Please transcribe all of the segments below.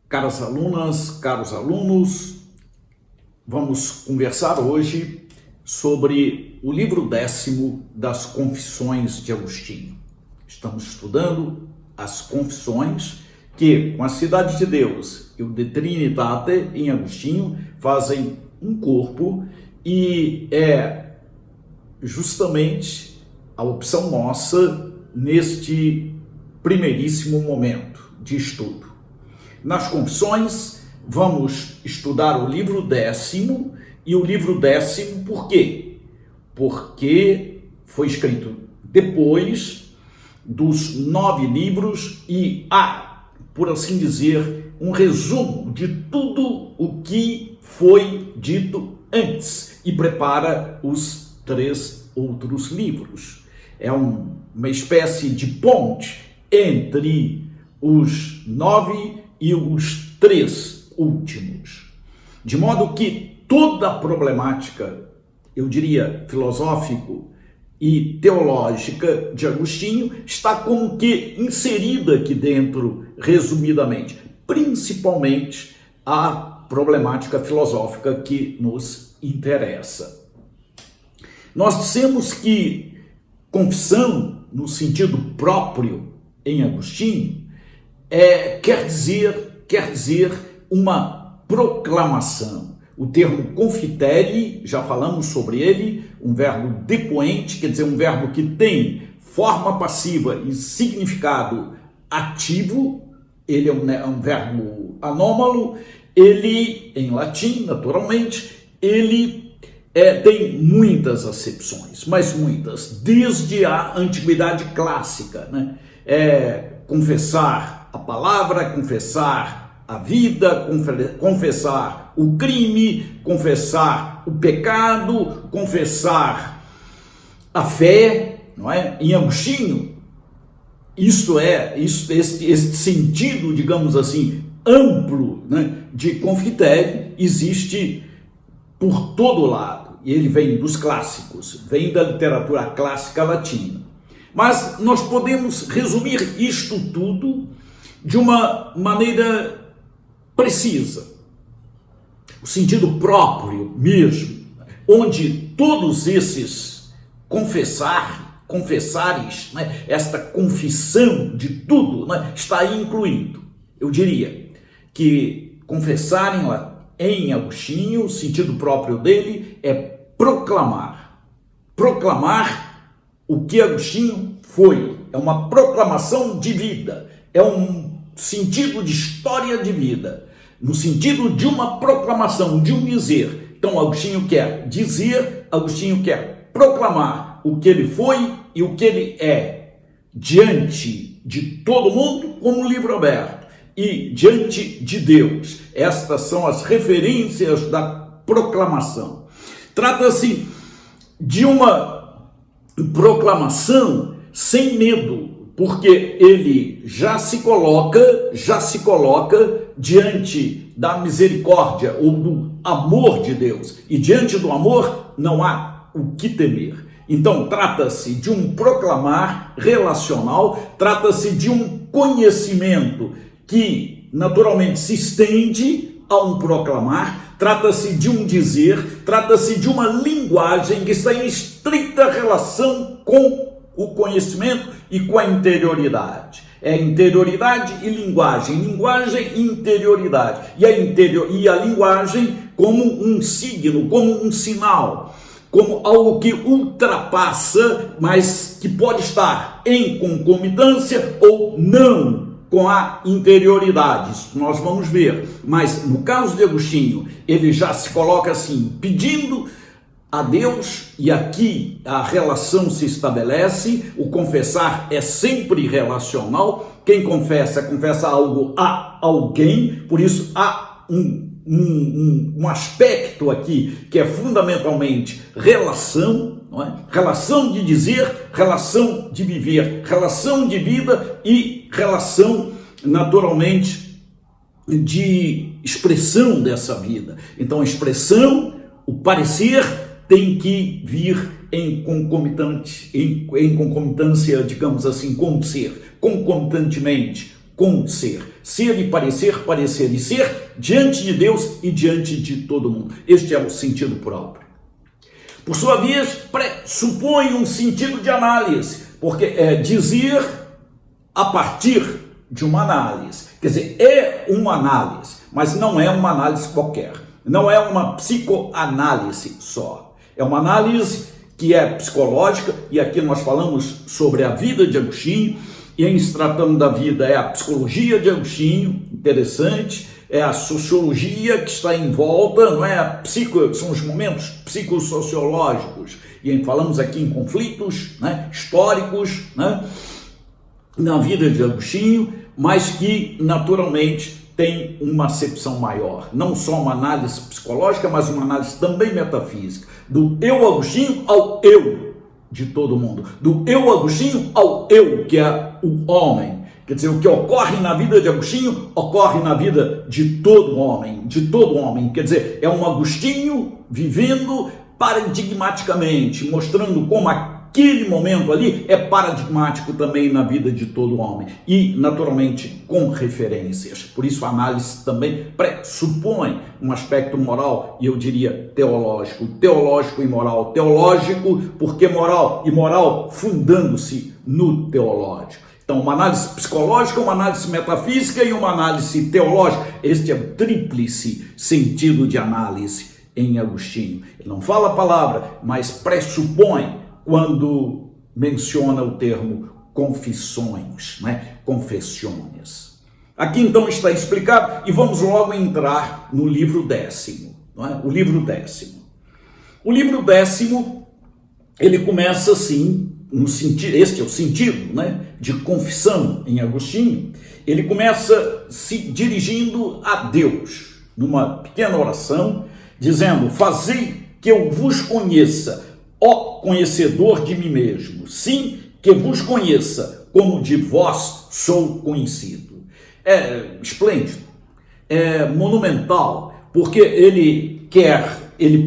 Caras alunas, caros alunos, vamos conversar hoje sobre o livro 10º das Confissões de Agostinho. Estamos estudando as Confissões que, com a Cidade de Deus e o De Trinitate em Agostinho, fazem um corpo e é justamente a opção nossa neste primeiríssimo momento de estudo. Nas Confissões, vamos estudar o livro 10º, e o livro 10º por quê? Porque foi escrito depois dos 9 livros e há, por assim dizer, um resumo de tudo o que foi dito antes e prepara os 3 outros livros. É uma espécie de ponte entre os 9 e os 3 últimos. De modo que toda a problemática, eu diria, filosófico e teológica de Agostinho está como que inserida aqui dentro, resumidamente, principalmente a problemática filosófica que nos interessa. Nós dissemos que confissão, no sentido próprio em Agostinho, quer dizer uma proclamação. O termo confitere, já falamos sobre ele, um verbo depoente, quer dizer, um verbo que tem forma passiva e significado ativo. Ele é um verbo anômalo. Ele, em latim, naturalmente, ele tem muitas acepções, mas muitas, desde a antiguidade clássica, né? Confessar a palavra, confessar a vida, confessar o crime, confessar o pecado, confessar a fé, não é? Em Agostinho, este sentido, digamos assim, amplo, né, de confitere existe por todo lado. E ele vem dos clássicos, vem da literatura clássica latina. Mas nós podemos resumir isto tudo de uma maneira precisa. O sentido próprio mesmo, onde todos esses confessares, né, esta confissão de tudo, né, está aí incluído. Eu diria que confessar em Agostinho, o sentido próprio dele é proclamar. Proclamar o que Agostinho foi. É uma proclamação de vida. É um sentido de história de vida. No sentido de uma proclamação, de um dizer. Então, Agostinho quer dizer, Agostinho quer proclamar o que ele foi e o que ele é. Diante de todo mundo, como um livro aberto. E diante de Deus. Estas são as referências da proclamação. Trata-se de uma proclamação sem medo, porque ele já se coloca diante da misericórdia ou do amor de Deus. E diante do amor não há o que temer. Então, trata-se de um proclamar relacional, trata-se de um conhecimento que naturalmente se estende a um proclamar, trata-se de um dizer, trata-se de uma linguagem que está em estreita relação com o conhecimento e com a interioridade. É interioridade e linguagem e interioridade. E a linguagem como um signo, como um sinal, como algo que ultrapassa, mas que pode estar em concomitância ou não com a interioridade. Isso nós vamos ver. Mas no caso de Agostinho, ele já se coloca assim, pedindo a Deus, e aqui a relação se estabelece. O confessar é sempre relacional. Quem confessa algo a alguém, por isso há um aspecto aqui que é fundamentalmente relação, não é? Relação de dizer, relação de viver, relação de vida e relação, naturalmente, de expressão dessa vida. Então, a expressão, o parecer, tem que vir em concomitância, digamos assim, com o ser, concomitantemente com ser. Ser e parecer, parecer e ser, diante de Deus e diante de todo mundo. Este é o sentido próprio. Por sua vez, pressupõe um sentido de análise, porque é dizer a partir de uma análise. Quer dizer, é uma análise, mas não é uma análise qualquer. Não é uma psicoanálise só. É uma análise que é psicológica, e aqui nós falamos sobre a vida de Agostinho, e em se tratando da vida é a psicologia de Agostinho, interessante, é a sociologia que está em volta, não é? São os momentos psicossociológicos, e falamos aqui em conflitos, né, históricos, né, na vida de Agostinho, mas que naturalmente tem uma acepção maior, não só uma análise psicológica, mas uma análise também metafísica, do eu Agostinho ao eu de todo mundo, do eu Agostinho ao eu, que é o homem. Quer dizer, o que ocorre na vida de Agostinho ocorre na vida de todo homem, quer dizer, é um Agostinho vivendo paradigmaticamente, mostrando como aquele momento ali é paradigmático também na vida de todo homem e, naturalmente, com referências. Por isso, a análise também pressupõe um aspecto moral e, eu diria, teológico. Teológico e moral. Teológico porque moral, e moral fundando-se no teológico. Então, uma análise psicológica, uma análise metafísica e uma análise teológica. Este é o tríplice sentido de análise em Agostinho. Ele não fala a palavra, mas pressupõe quando menciona o termo confissões, né? Confessiones. Aqui então está explicado e vamos logo entrar no livro 10º, não é? O livro 10º. O livro 10º, ele começa assim, no sentido, este é o sentido, né, de confissão em Agostinho. Ele começa se dirigindo a Deus, numa pequena oração, dizendo: fazei que eu vos conheça, ó conhecedor de mim mesmo, sim, que vos conheça, como de vós sou conhecido. É esplêndido, é monumental, porque ele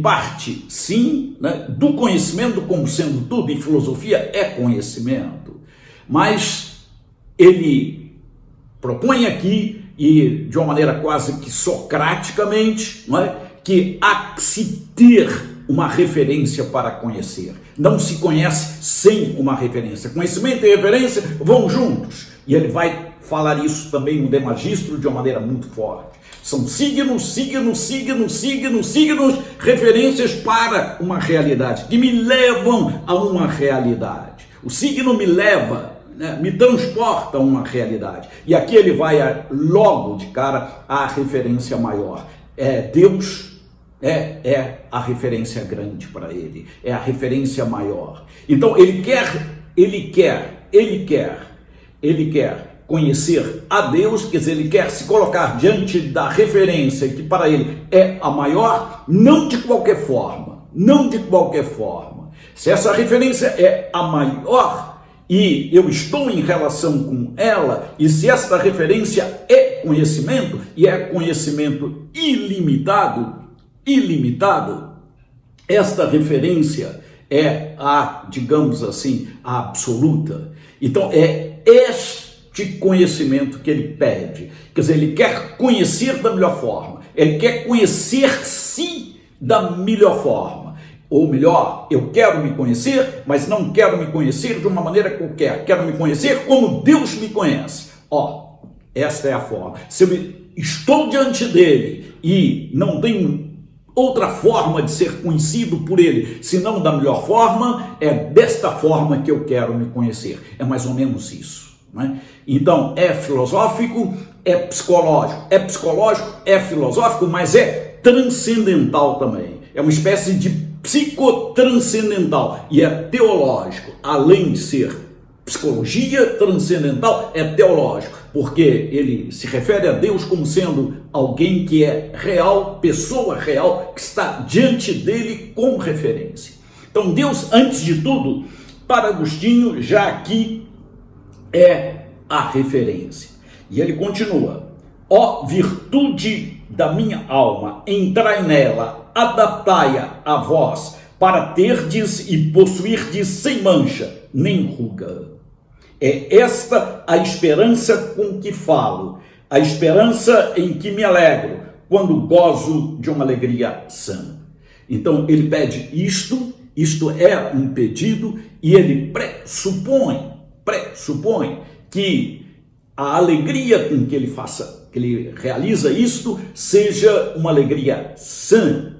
parte, sim, né, do conhecimento como sendo tudo, e filosofia é conhecimento, mas ele propõe aqui, e de uma maneira quase que socraticamente, não é, que há que se ter uma referência para conhecer. Não se conhece sem uma referência. Conhecimento e referência vão juntos. E ele vai falar isso também no De Magistro de uma maneira muito forte. São signos, referências para uma realidade, que me levam a uma realidade. O signo me leva, né, me transporta a uma realidade. E aqui ele vai logo de cara à referência maior. Deus é a referência grande para ele, é a referência maior. Então ele quer conhecer a Deus, quer dizer, ele quer se colocar diante da referência que para ele é a maior, não de qualquer forma. Se essa referência é a maior e eu estou em relação com ela, e se esta referência é conhecimento, e é conhecimento ilimitado, esta referência é digamos assim, a absoluta. Então é este conhecimento que ele pede. Quer dizer, ele quer conhecer da melhor forma, ele quer conhecer-se da melhor forma. Ou melhor, eu quero me conhecer, mas não quero me conhecer de uma maneira qualquer, quero me conhecer como Deus me conhece. Esta é a forma. Se eu estou diante dele e não tenho outra forma de ser conhecido por ele, senão da melhor forma, é desta forma que eu quero me conhecer. É mais ou menos isso, né? Então, é filosófico, é psicológico, é filosófico, mas é transcendental também. É uma espécie de psicotranscendental e é teológico, além de ser psicologia transcendental, é teológico, porque ele se refere a Deus como sendo alguém que é real, pessoa real, que está diante dele com referência. Então Deus, antes de tudo, para Agostinho, já aqui é a referência. E ele continua: ó virtude da minha alma, entrai nela, adaptai-a a vós, para terdes e possuirdes sem mancha, nem ruga. É esta a esperança com que falo, a esperança em que me alegro, quando gozo de uma alegria sã. Então ele pede isto é um pedido, e ele pressupõe que a alegria com que ele realiza isto seja uma alegria sã.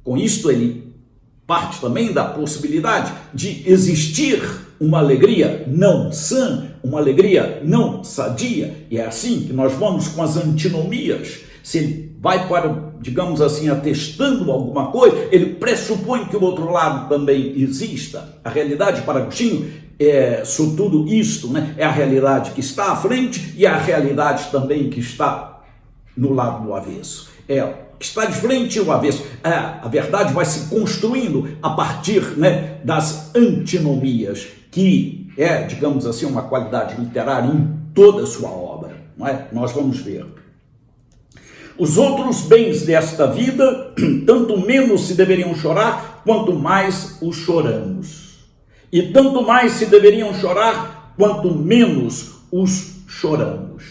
Com isto ele parte também da possibilidade de existir uma alegria não sã, uma alegria não sadia, e é assim que nós vamos com as antinomias. Se ele vai para, digamos assim, atestando alguma coisa, ele pressupõe que o outro lado também exista. A realidade para Agostinho é, sobretudo isto, né? É a realidade que está à frente e a realidade também que está no lado do avesso. É que está de frente e o avesso. A verdade vai se construindo a partir, né, das antinomias, que é, digamos assim, uma qualidade literária em toda a sua obra. Não é? Nós vamos ver. Os outros bens desta vida, tanto menos se deveriam chorar, quanto mais os choramos. E tanto mais se deveriam chorar, quanto menos os choramos.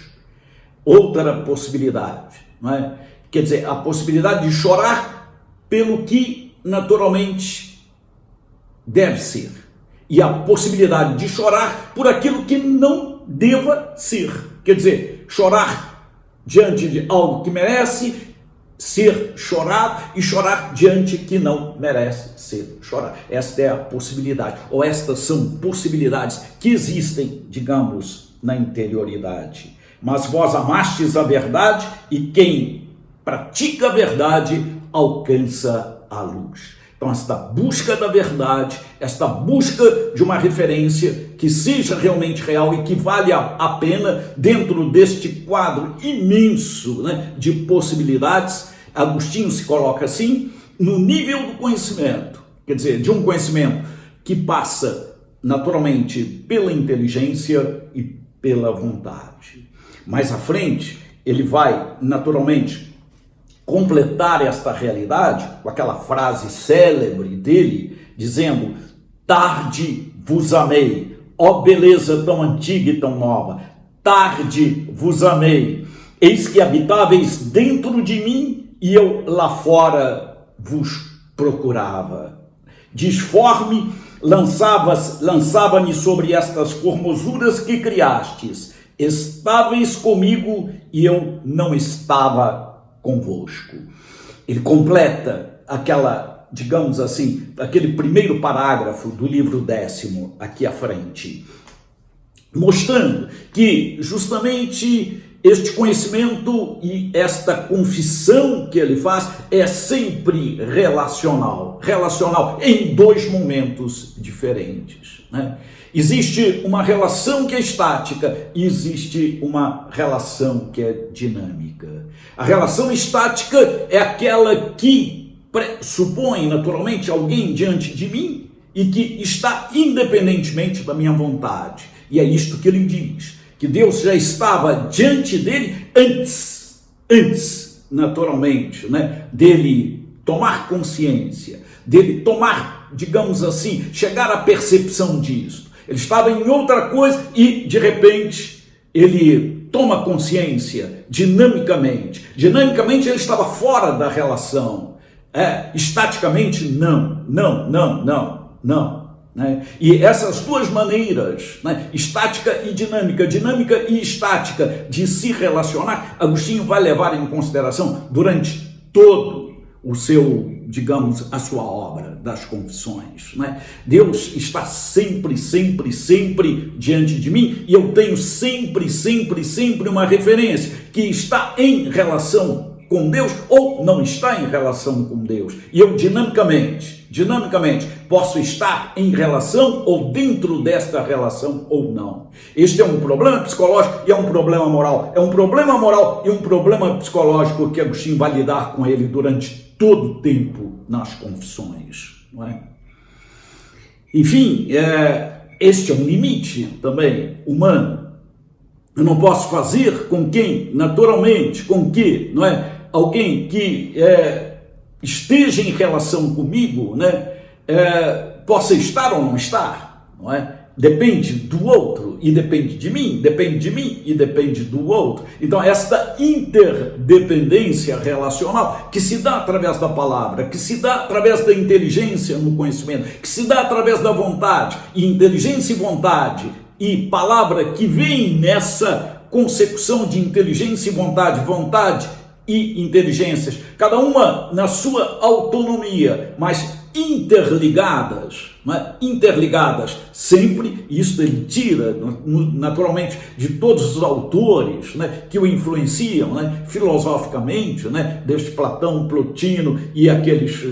Outra possibilidade, não é? Quer dizer, a possibilidade de chorar pelo que naturalmente deve ser. E a possibilidade de chorar por aquilo que não deva ser. Quer dizer, chorar diante de algo que merece ser chorado e chorar diante que não merece ser chorado. Esta é a possibilidade, ou estas são possibilidades que existem, digamos, na interioridade. Mas vós amastes a verdade, e quem pratica a verdade alcança a luz. Então, esta busca da verdade, esta busca de uma referência que seja realmente real e que vale a pena dentro deste quadro imenso, né, de possibilidades, Agostinho se coloca assim, no nível do conhecimento, quer dizer, de um conhecimento que passa naturalmente pela inteligência e pela vontade. Mais à frente, ele vai naturalmente completar esta realidade com aquela frase célebre dele, dizendo: tarde vos amei, ó beleza tão antiga e tão nova, tarde vos amei, eis que habitáveis dentro de mim e eu lá fora vos procurava. Disforme lançava-me sobre estas formosuras que criastes, estáveis comigo e eu não estava convosco. Ele completa aquela, digamos assim, aquele primeiro parágrafo do livro 10º aqui à frente, mostrando que justamente este conhecimento e esta confissão que ele faz é sempre relacional em dois momentos diferentes, né? Existe uma relação que é estática e existe uma relação que é dinâmica. A relação estática é aquela que pressupõe naturalmente alguém diante de mim e que está independentemente da minha vontade. E é isto que ele diz, que Deus já estava diante dele antes naturalmente, né, dele tomar consciência, dele tomar, digamos assim, chegar à percepção disto. Ele estava em outra coisa e, de repente, ele toma consciência dinamicamente. Dinamicamente, ele estava fora da relação. Estaticamente, não. Né? E essas duas maneiras, né, estática e dinâmica e estática, de se relacionar, Agostinho vai levar em consideração durante todo o seu, digamos, a sua obra das confissões, né? Deus está sempre diante de mim e eu tenho sempre uma referência que está em relação com Deus ou não está em relação com Deus. E eu dinamicamente posso estar em relação ou dentro desta relação ou não. Este é um problema psicológico e é um problema moral. É um problema moral e um problema psicológico que Agostinho vai lidar com ele durante todo o tempo nas confissões, não é? Enfim, este é um limite também humano. Eu não posso fazer com quem, naturalmente, com que, não é, alguém que esteja em relação comigo, né, possa estar ou não estar, não é? depende do outro e depende de mim e depende do outro. Então, esta interdependência relacional que se dá através da palavra, que se dá através da inteligência no conhecimento, que se dá através da vontade, e inteligência e vontade e palavra que vem nessa consecução de inteligência e vontade, vontade e inteligências, cada uma na sua autonomia, mas interligadas, né? Interligadas sempre. Isso ele tira naturalmente de todos os autores, né, que o influenciam, né, filosoficamente, né, desde Platão, Plotino e aqueles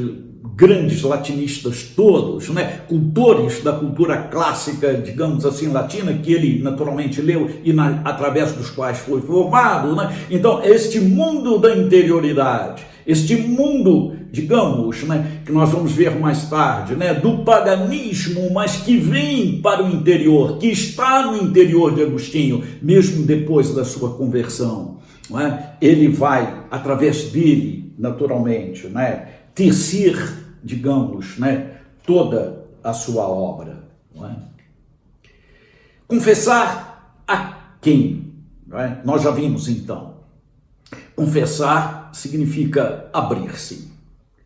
grandes latinistas todos, né, cultores da cultura clássica, digamos assim, latina, que ele naturalmente leu e através dos quais foi formado, né? Então, este mundo da interioridade, este mundo, digamos, né, que nós vamos ver mais tarde, né, do paganismo, mas que vem para o interior, que está no interior de Agostinho, mesmo depois da sua conversão, não é? Ele vai, através dele, naturalmente, né, tecer, digamos, né, toda a sua obra. Não é? Confessar a quem? Não é? Nós já vimos, então. Confessar significa abrir-se.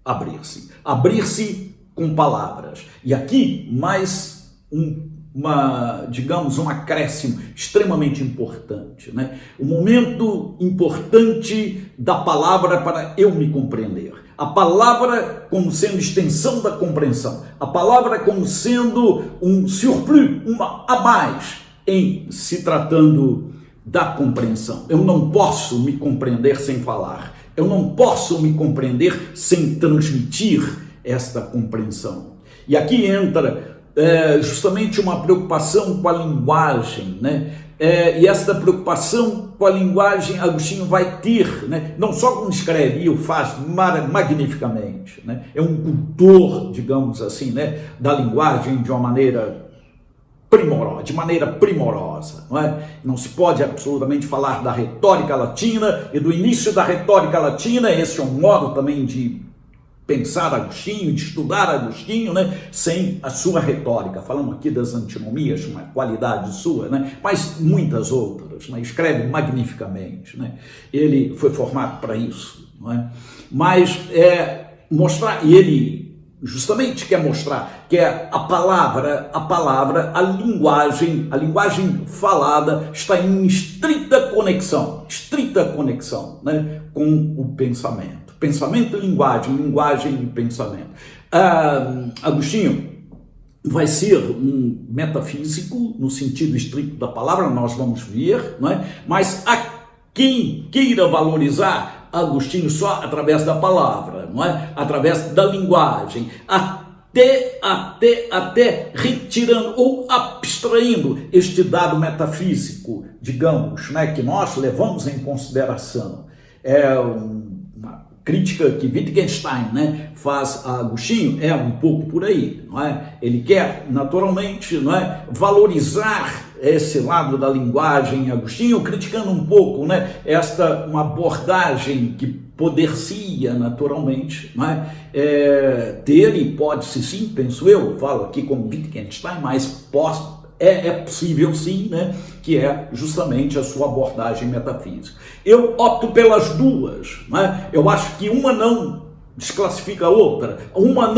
Abrir-se. Abrir-se com palavras. E aqui, mais digamos, um acréscimo extremamente importante, né? Um momento importante da palavra para eu me compreender. A palavra como sendo extensão da compreensão. A palavra como sendo um surplus, uma a mais, em se tratando da compreensão. Eu não posso me compreender sem falar. Eu não posso me compreender sem transmitir esta compreensão. E aqui entra justamente uma preocupação com a linguagem, né? E esta preocupação com a linguagem Agostinho vai ter, né? Não só como escreve e o faz magnificamente, né? É um cultor, digamos assim, né, da linguagem de uma maneira primorosa, não é? Não se pode absolutamente falar da retórica latina e do início da retórica latina. Esse é um modo também de pensar Agostinho, de estudar Agostinho, né, sem a sua retórica. Falamos aqui das antinomias, uma qualidade sua, né, mas muitas outras, né, escreve magnificamente, né, ele foi formado para isso, não é? Mas mostrar, e ele justamente quer mostrar que a palavra, a linguagem falada está em estrita conexão, né, com o pensamento. Pensamento e linguagem, linguagem e pensamento. Agostinho vai ser um metafísico no sentido estrito da palavra, nós vamos ver, não é? Mas a quem queira valorizar Agostinho só através da palavra, não é? Através da linguagem, até retirando ou abstraindo este dado metafísico, digamos, né, que nós levamos em consideração. Crítica que Wittgenstein, né, faz a Agostinho é um pouco por aí, não é? Ele quer naturalmente, não é, valorizar esse lado da linguagem em Agostinho, criticando um pouco, né, uma abordagem que poder-se-ia naturalmente, não é, ter, e pode-se sim, penso eu, falo aqui como Wittgenstein, mas é possível sim, né, que é justamente a sua abordagem metafísica. Eu opto pelas duas, né? Eu acho que uma não desclassifica a outra, uma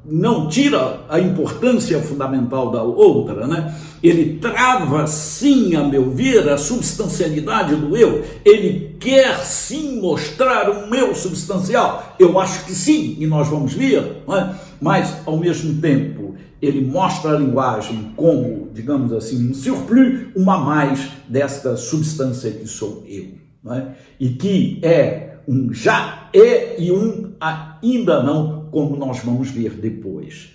não tira a importância fundamental da outra, né? Ele trava sim, a meu ver, a substancialidade do eu. Ele quer sim mostrar um eu substancial. Eu acho que sim, e nós vamos ver, né? Mas ao mesmo tempo ele mostra a linguagem como, digamos assim, um surplus, uma a mais desta substância que sou eu, não é? E que é um já é e um ainda não, como nós vamos ver depois.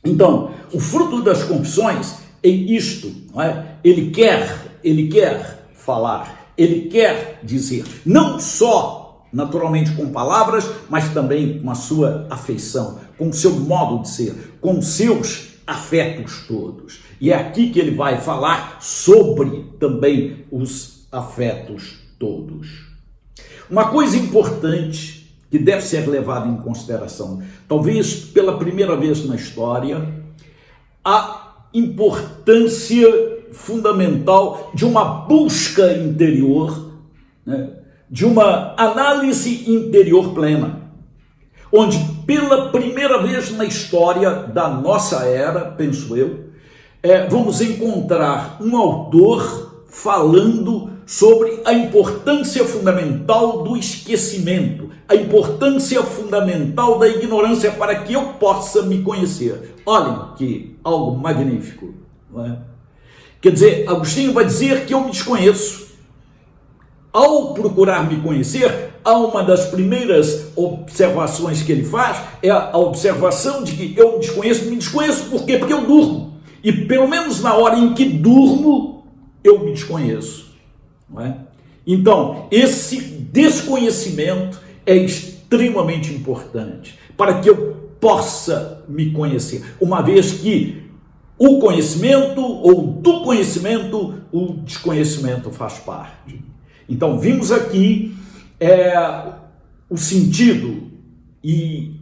Então, o fruto das confissões é isto, não é? Ele quer falar, ele quer dizer, não só naturalmente com palavras, mas também com a sua afeição, com o seu modo de ser, com seus afetos todos. E é aqui que ele vai falar sobre também os afetos todos. Uma coisa importante que deve ser levada em consideração, talvez pela primeira vez na história, a importância fundamental de uma busca interior, né? De uma análise interior plena, onde pela primeira vez na história da nossa era, penso eu, vamos encontrar um autor falando sobre a importância fundamental do esquecimento, a importância fundamental da ignorância para que eu possa me conhecer. Olhem que algo magnífico, não é? Quer dizer, Agostinho vai dizer que eu me desconheço. Ao procurar me conhecer, uma das primeiras observações que ele faz é a observação de que eu me desconheço por quê? Porque eu durmo. E pelo menos na hora em que durmo, eu me desconheço. Não é? Então, esse desconhecimento é extremamente importante para que eu possa me conhecer, uma vez que o conhecimento ou do conhecimento, o desconhecimento faz parte. Então, vimos aqui o sentido e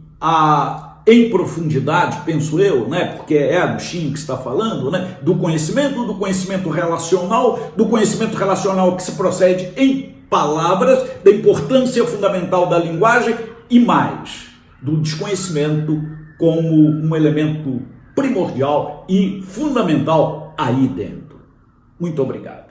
em profundidade, penso eu, né, porque é Agostinho que está falando, né, do conhecimento relacional, do conhecimento relacional que se procede em palavras, da importância fundamental da linguagem e mais, do desconhecimento como um elemento primordial e fundamental aí dentro. Muito obrigado.